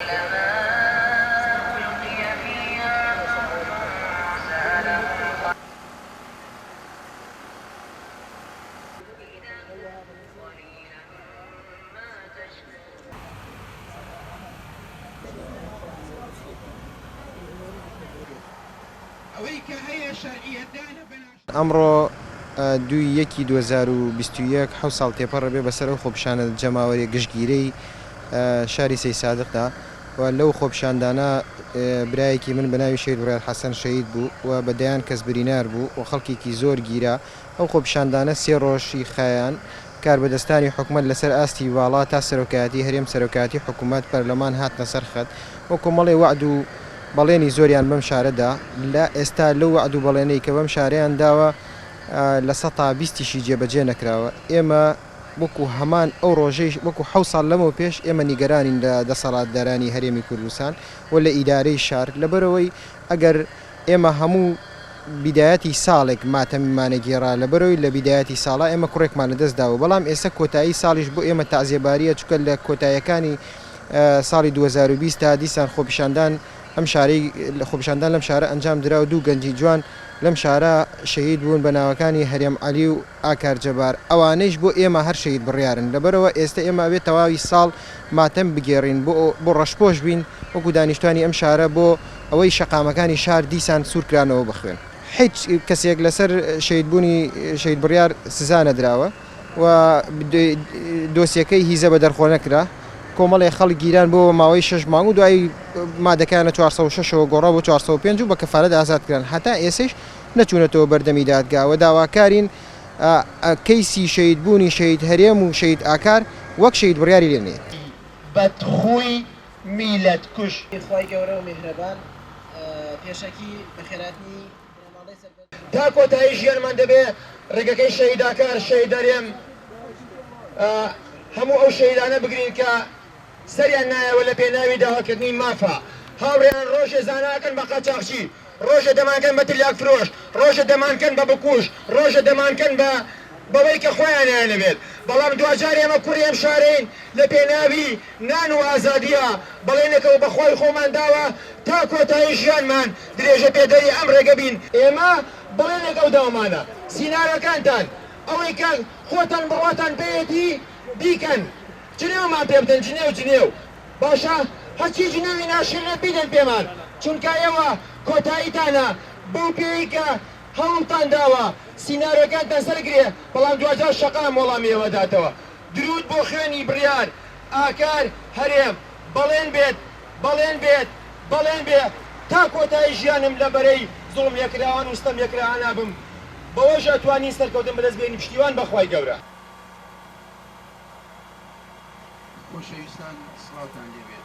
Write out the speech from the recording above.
ئەمڕۆ 2021 حو ساڵ تێپەڕ بێ بەسەر ئەو خۆپیشانە جەماوەری گشتگیرەی شاری سەی سادقدا و لەو خۆپیشاندانە برایەکی من بەناوی شەید بڕیار حەسەن شەید بوو و بەدەیان کەس برینار بوو و خەڵکێکی زۆر گیرە. ئەو خۆپیشاندانە سێ ڕۆژی خایان کاربەدەستانی حکوومەت لەسەر ئاستی واڵا تا سەرۆکایەتی هەرێم سەرۆکایەتی حکوومەت پەرلەمان هاتنە سەر خەت وە کۆمەڵی وعد و بەڵێنی زۆریان بەم شارەدا لە ئێستا لەو وعد و بەڵێنەی کە بەم شارەیان داوە لە 120شی جێبەجێ نەکراوە. ئێمە وەکو هەمان ئەو ڕۆژەی وەکو حو ساڵ لەمەوە پێش ئێمە نیگەرانین لە دەسەڵاتدارانی هەرێمی کوردستان و لە ئیدارەی شار لەبەرەوەی ئەگەر ئێمە هەموو بیدایەتی ساڵێک ماتەمیمانە گێڕا لەبەرەوەی لە بیدایەتی ساڵا ئێمە کوڕێکمان لەدەستداوە بەڵام ئێستا کۆتایی ساڵیش بۆ ئێمە تازیێباریە چکە لە کۆتاییەکانی ساڵی 2020 تا دیسان خۆپیشاندان ئەم شارەی خۆپیشاندان لەم شارە ئەنجام درا و دوو گەنجی جوان لەم شارە شەهید بوون بە ناوەکانی هەرێم عەلی و ئاکار جەبار ئەوانەیش بۆ ئێمە هەر شەهید بڕیارن لەبەرەوە ئێستا ئێمە بێت تەواوی ساڵ ماتەم بگێڕین بۆ ڕەشپۆش بین وەکو دانیشتوانی ئەم شارە بۆ ئەوەی شەقامەکانی شار دیسان سوورکرانەوە بخوێن. هیچ کەسێک لەسەر شەهیدبوونی شەهید بڕیار سزا نەدراوە و دۆسیەکەی هیزە بە دەرخۆ نەکرا. کۆمەڵی خەڵک گیران بۆ ماوەی 6 مانگ و دوای مادەکانە 406ەوە گۆڕا بۆ 405 و بە کەفارەت ئازادکران هەتا ئێسش نەچوونەتەوە بەردەمی دادگاوە داواکارین کەیسی شەهیدبوونی شەهید هەرێم و شەهید ئاکار وەک شەهید بڕیاری لێنێت. بەدخووی میلەت کوش خی گەورە و میهرەبان پێشەکی بەخێراتنی تا کۆتایی ژیانمان دەبێ ڕێگەکەی شەهید ئاکار شەهید هەرێم هەموو ئەو شەهیدانە بگرین کە سەریان نایەوە لە پێناوی داواکردنی مافا هاوڕێیان ڕۆژێ زاناکەن بە قاچاقچی ڕۆژە دەمانکەن بە تریاک فرۆش ڕۆژە دەمانکەن بە بکوش ڕۆژە دەمانکەن بەوەی کە خۆیانیان لەبێت بەڵام دوجار ئێمە کوڕی ئەم شارەین لە پێناوی نان و ئازادیە بەڵێنێکەوە بەخوای خۆمان داوە تا کۆتایی ژیانمان درێژە پێدەری ئەم ڕێگە بین. ئێمە بڵێنێک ئەو داوامانە سینارەکانتان ئەوەی کە خۆتان بڕواتان پێیەتی بیکەن جنێومان پێ بدەن جنێو باشە هەچی جنێوی ناشرە بیدەن پێمان چونکە ئێوە کۆتاییتانە بەو پێی کە هەوڵتان داوە سینارەکانتان سەرگرێ بەڵام دوجار شەقام وەڵامی ئێوە داتەوە. درود بۆ خوێنی بڕیار ئاکار هەرێم بەڵێن بێ تا کۆتایی ژیانم لە بەرەی زوڵم یەکراوان وستەم یەکراوانە بم بەوەش ئەتوانی سەرکەوتن بەدەستبێنی پشتیوان بەخوای گەورە. خۆشەویستان سڵاوتان لێبێت.